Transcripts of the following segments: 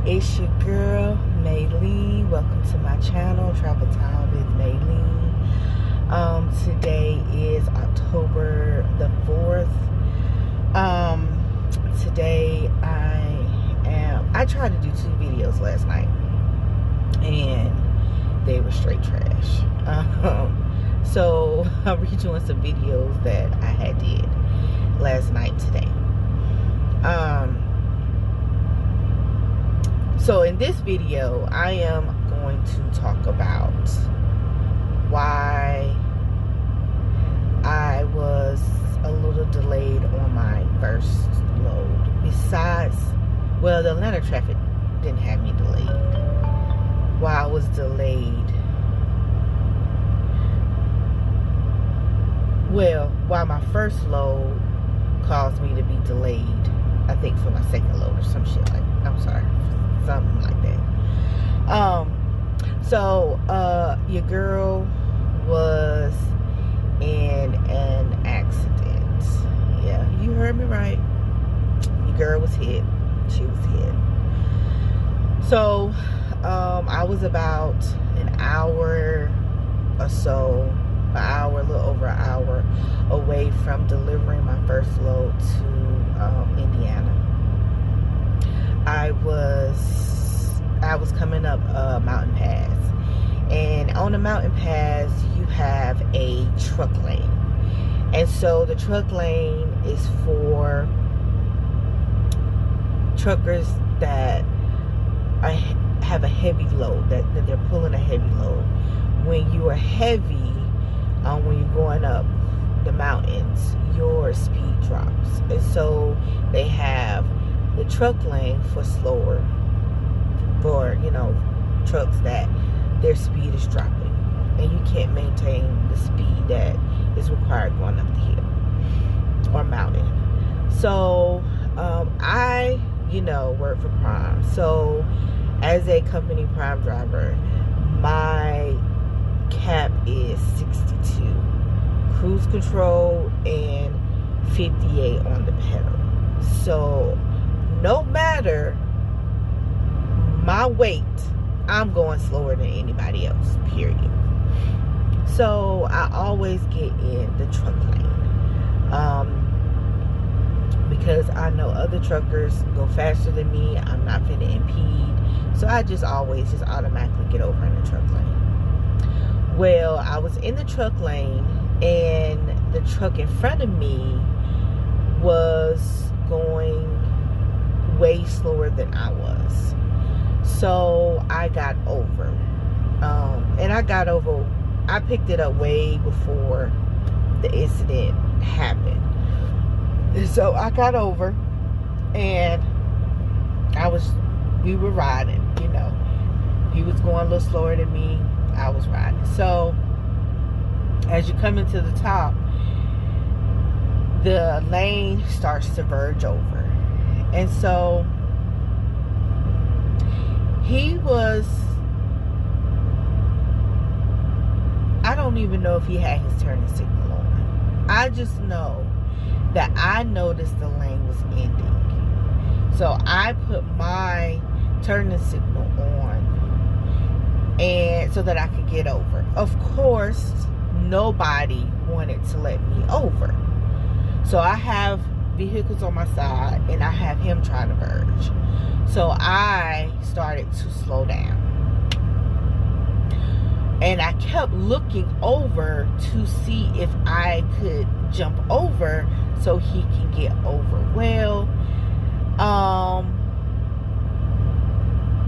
It's your girl, Maylee. Welcome to my channel, Travel-Tyme with Maylee. Today is October the 4th. Today I tried to do 2 videos last night, and they were straight trash. So I'm redoing some videos that I had did last night today. So in this video, I am going to talk about why I was a little delayed on my first load. Besides, well, the Atlanta traffic didn't have me delayed. Why I was delayed, well, why my first load caused me to be delayed, I think for my second load or some shit like, I'm sorry, something like that. Your girl was in an accident. Yeah, you heard me right. Your girl was hit. She was hit. So, I was about an hour or so, a little over an hour away from delivering my first load to Indiana. I was coming up a mountain pass, and on the mountain pass you have a truck lane, and so the truck lane is for truckers that have a heavy load, that they're pulling a heavy load. When you are heavy, when you're going up the mountains, your speed drops, and so they have the truck lane for slower, for trucks that their speed is dropping and you can't maintain the speed that is required going up the hill or mountain. So I work for Prime, so as a company Prime driver, my cap is 62 cruise control and 58 on the pedal. So no matter my weight, I'm going slower than anybody else, period. So I always get in the truck lane, because I know other truckers go faster than me. I'm not finna impede, so I just always automatically get over in the truck lane. Well, I was in the truck lane, and the truck in front of me was going way slower than I was. So I got over, and I picked it up way before the incident happened. So I got over, and we were riding, he was going a little slower than me, I was riding. So as you come into the top, the lane starts to verge over, and so I don't even know if he had his turning signal on. I just know that I noticed the lane was ending, so I put my turning signal on, and so that I could get over. Of course, nobody wanted to let me over, so I have vehicles on my side, and I have him trying to verge. So I started to slow down, and I kept looking over to see if I could jump over so he can get over. Well,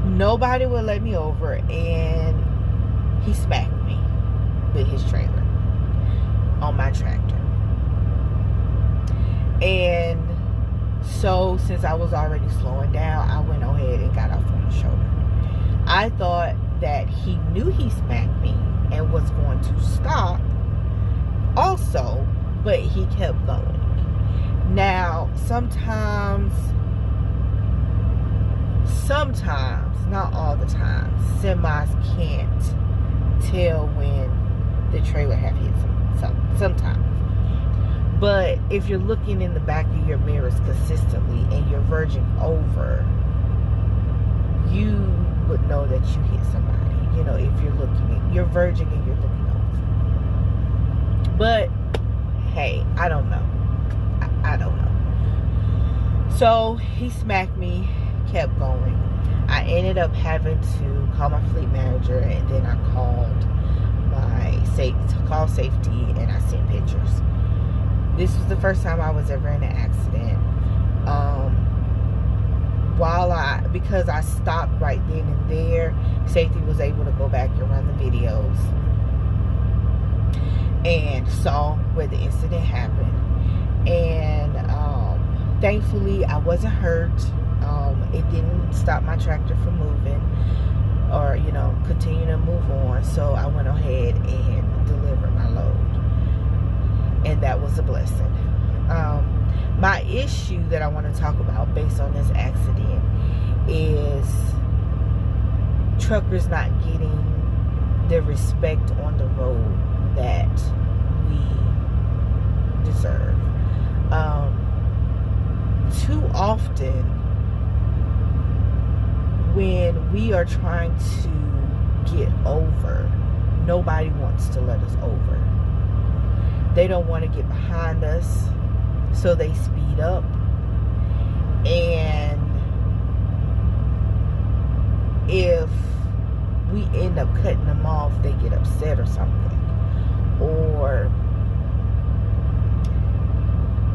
nobody would let me over, and he smacked me with his trailer on my tractor. And so since I was already slowing down, I went ahead and got off on the shoulder. I thought that he knew he smacked me and was going to stop also, but he kept going. Now, sometimes, not all the time, semis can't tell when the trailer have hit sometimes. But if you're looking in the back of your mirrors consistently and you're verging over, that you hit somebody, you know, if you're verging and you're looking over. But hey, I don't know. I don't know. So he smacked me, kept going. I ended up having to call my fleet manager, and then I called safety, and I sent pictures. This was the first time I was ever in an accident. Because I stopped right then and there, safety was able to go back and run the videos and saw where the incident happened. And thankfully I wasn't hurt. It didn't stop my tractor from moving or, you know, continue to move on. So I went ahead and delivered my load, and that was a blessing. My issue that I want to talk about based on this accident is truckers not getting the respect on the road that we deserve. Too often, when we are trying to get over, nobody wants to let us over. They don't want to get behind us, so they speed up, and if we end up cutting them off, they get upset or something, or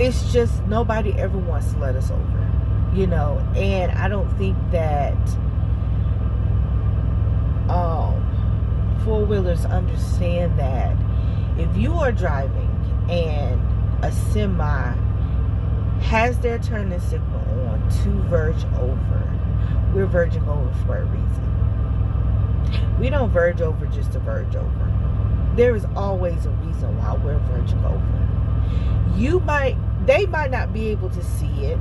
it's just nobody ever wants to let us over, you know. And I don't think that four-wheelers understand that if you are driving and a semi has their turning signal on to verge over, we're verging over for a reason. We don't verge over just to verge over. There is always a reason why we're verging over. They might not be able to see it,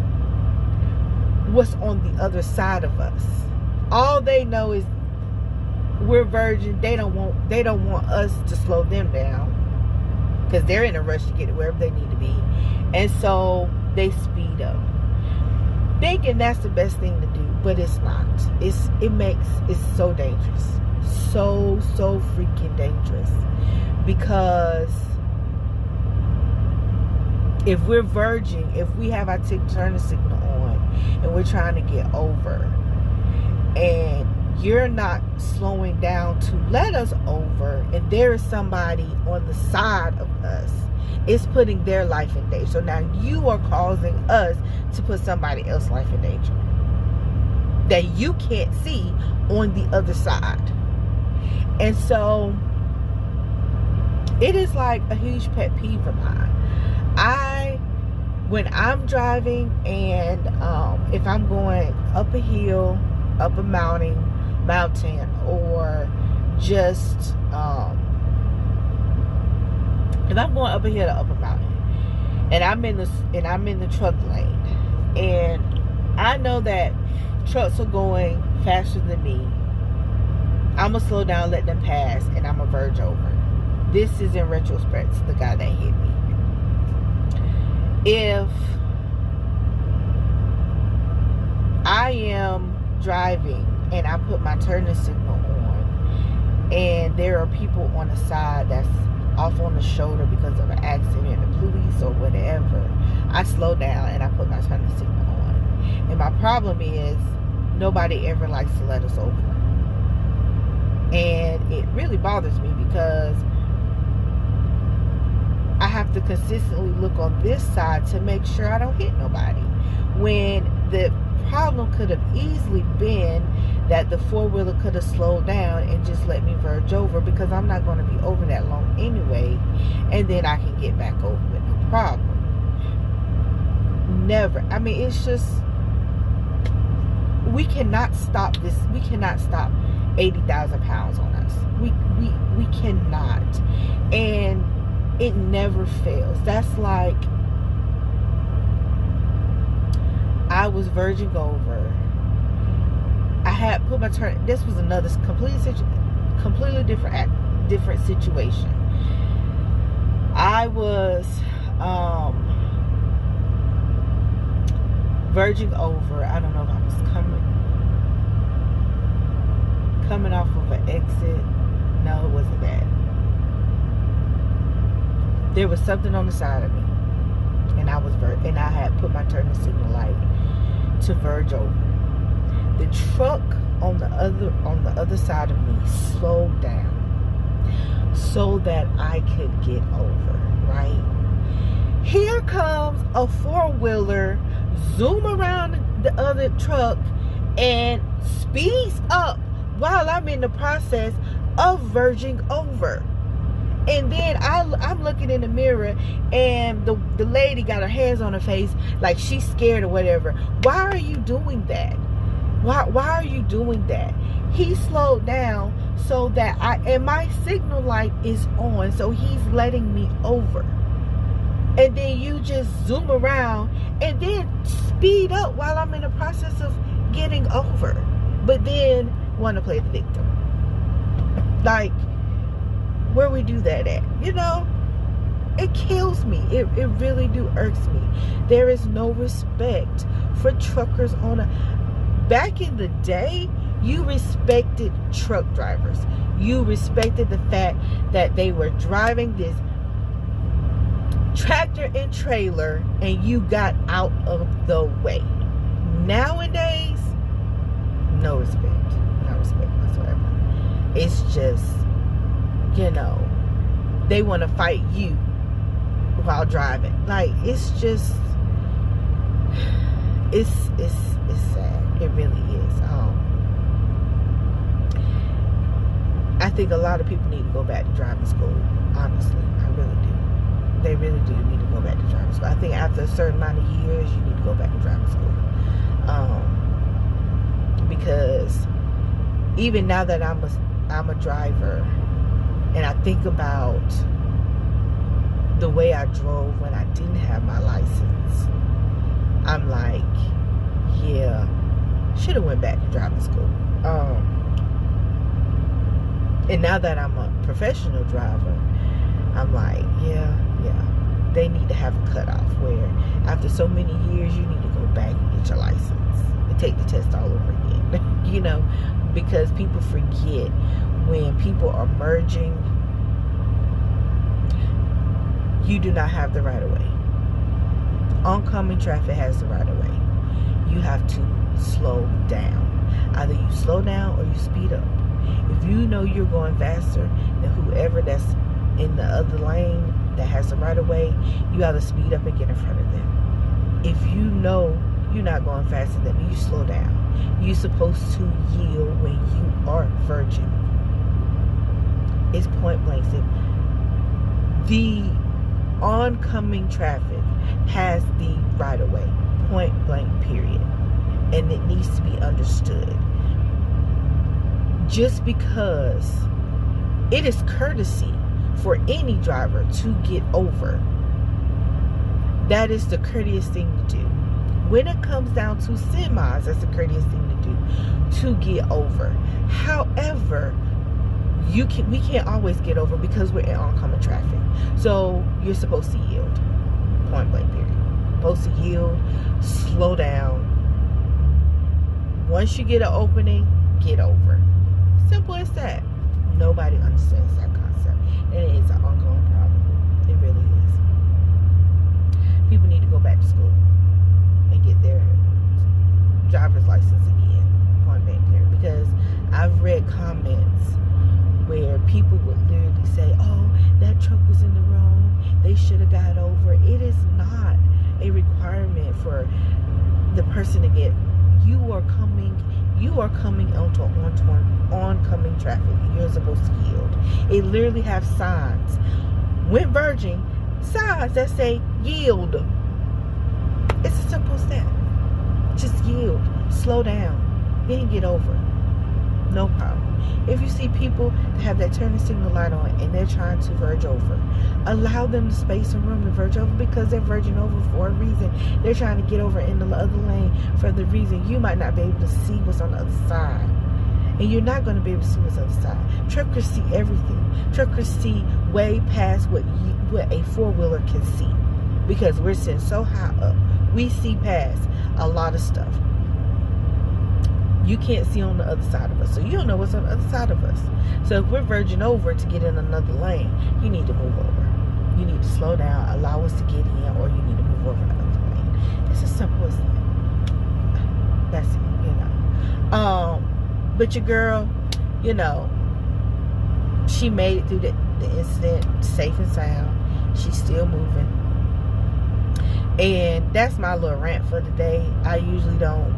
what's on the other side of us. All they know is we're verging. They don't want us to slow them down, because they're in a rush to get to wherever they need to be, and so they speed up, thinking that's the best thing to do, but it's not. It's so dangerous, so freaking dangerous, because if we're verging, if we have our turn signal on and we're trying to get over, and you're not slowing down to let us over, and there is somebody on the side of us, it's putting their life in danger. So now you are causing us to put somebody else's life in danger that you can't see on the other side. And so it is like a huge pet peeve of mine. When I'm driving, and if I'm going up a hill, up a mountain, or just if I'm going up a hill or up a mountain, and I'm in the truck lane, and I know that trucks are going faster than me, I'm gonna slow down, let them pass, and I'm gonna verge over. This is in retrospect to the guy that hit me. If I am driving and I put my turning signal on, and there are people on the side that's off on the shoulder because of an accident, the police or whatever, I slow down and I put my turning signal on. And my problem is nobody ever likes to let us over. And it really bothers me, because I have to consistently look on this side to make sure I don't hit nobody, when the problem could have easily been that the four-wheeler could have slowed down and just let me verge over, because I'm not going to be over that long anyway, and then I can get back over with no problem. Never. I mean, it's just, we cannot stop this. We cannot stop 80,000 pounds on us. We cannot. And it never fails. That's like, I was verging over. I had put my turn. This was another completely different situation. I was verging over. I don't know if I was coming off of an exit. No, it wasn't that. There was something on the side of me, and I had put my turning signal light to verge over. The truck on the other side of me slowed down so that I could get over, right? Here comes a four-wheeler, zoom around the other truck and speeds up while I'm in the process of verging over. And then I'm looking in the mirror, and the lady got her hands on her face like she's scared or whatever. Why are you doing that? Why are you doing that? He slowed down so that and my signal light is on, so he's letting me over. And then you just zoom around and then speed up while I'm in the process of getting over. But then want to play the victim. Like, where we do that at? You know? It kills me. It really irks me. There is no respect for truckers Back in the day, you respected truck drivers. You respected the fact that they were driving this tractor and trailer, and you got out of the way. Nowadays, no respect whatsoever. It's just, they want to fight you while driving. Like, it's just, it's sad. It really is. I think a lot of people need to go back to driving school. Honestly, I really do. They really do need to go back to driving school. I think after a certain amount of years, you need to go back to driving school. Because even now that I'm a driver, and I think about the way I drove when I didn't have my license, I'm like, yeah, should have went back to driving school. And now that I'm a professional driver, I'm like, yeah, they need to have a cutoff where after so many years, you need to go back and get your license and take the test all over again. Because people forget when people are merging, you do not have the right of way. Oncoming traffic has the right of way. You have to slow down. Either you slow down or you speed up. If you know you're going faster than whoever that's in the other lane that has the right of way, you either speed up and get in front of them. If you know you're not going faster than them, you slow down. You're supposed to yield when you are verging. It's point blank. The oncoming traffic has the right of way. Point blank, period. And it needs to be understood. Just because it is courtesy for any driver to get over, that is the courteous thing to do. When it comes down to semis, that's the courteous thing to do, to get over. However, we can't always get over because we're in oncoming traffic. So you're supposed to yield. Point blank, period. Supposed to yield, slow down. Once you get an opening, get over. Simple as that. Nobody understands that concept. And it is an ongoing problem. It really is. People need to go back to school and get their driver's license again. Point blank, period. Because I've read comments where people would literally say, oh, that truck was in the wrong. They should have got over. It is not a requirement for the person to get. You are coming onto oncoming traffic. You're supposed to yield. It literally have signs. When verging, signs that say yield. It's as simple as that. Just yield. Slow down. Then get over. No problem. If you see people that have that turning signal light on and they're trying to verge over, allow them the space and room to verge over, because they're verging over for a reason. They're trying to get over in the other lane for the reason you might not be able to see what's on the other side. And you're not going to be able to see what's on the other side. Truckers see everything. Truckers see way past what a four-wheeler can see, because we're sitting so high up. We see past a lot of stuff. You can't see on the other side of us, so you don't know what's on the other side of us. So if we're verging over to get in another lane, you need to move over. You need to slow down, allow us to get in, or you need to move over to the other lane. It's as simple as that. That's it, you know. But your girl, you know, she made it through the incident safe and sound. She's still moving. And that's my little rant for today. I usually don't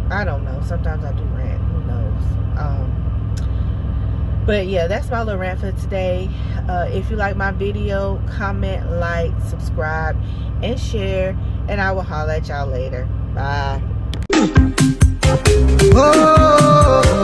know. Sometimes I do rant. Who knows? But yeah, that's my little rant for today. If you like my video, comment, like, subscribe, and share. And I will holler at y'all later. Bye. Oh.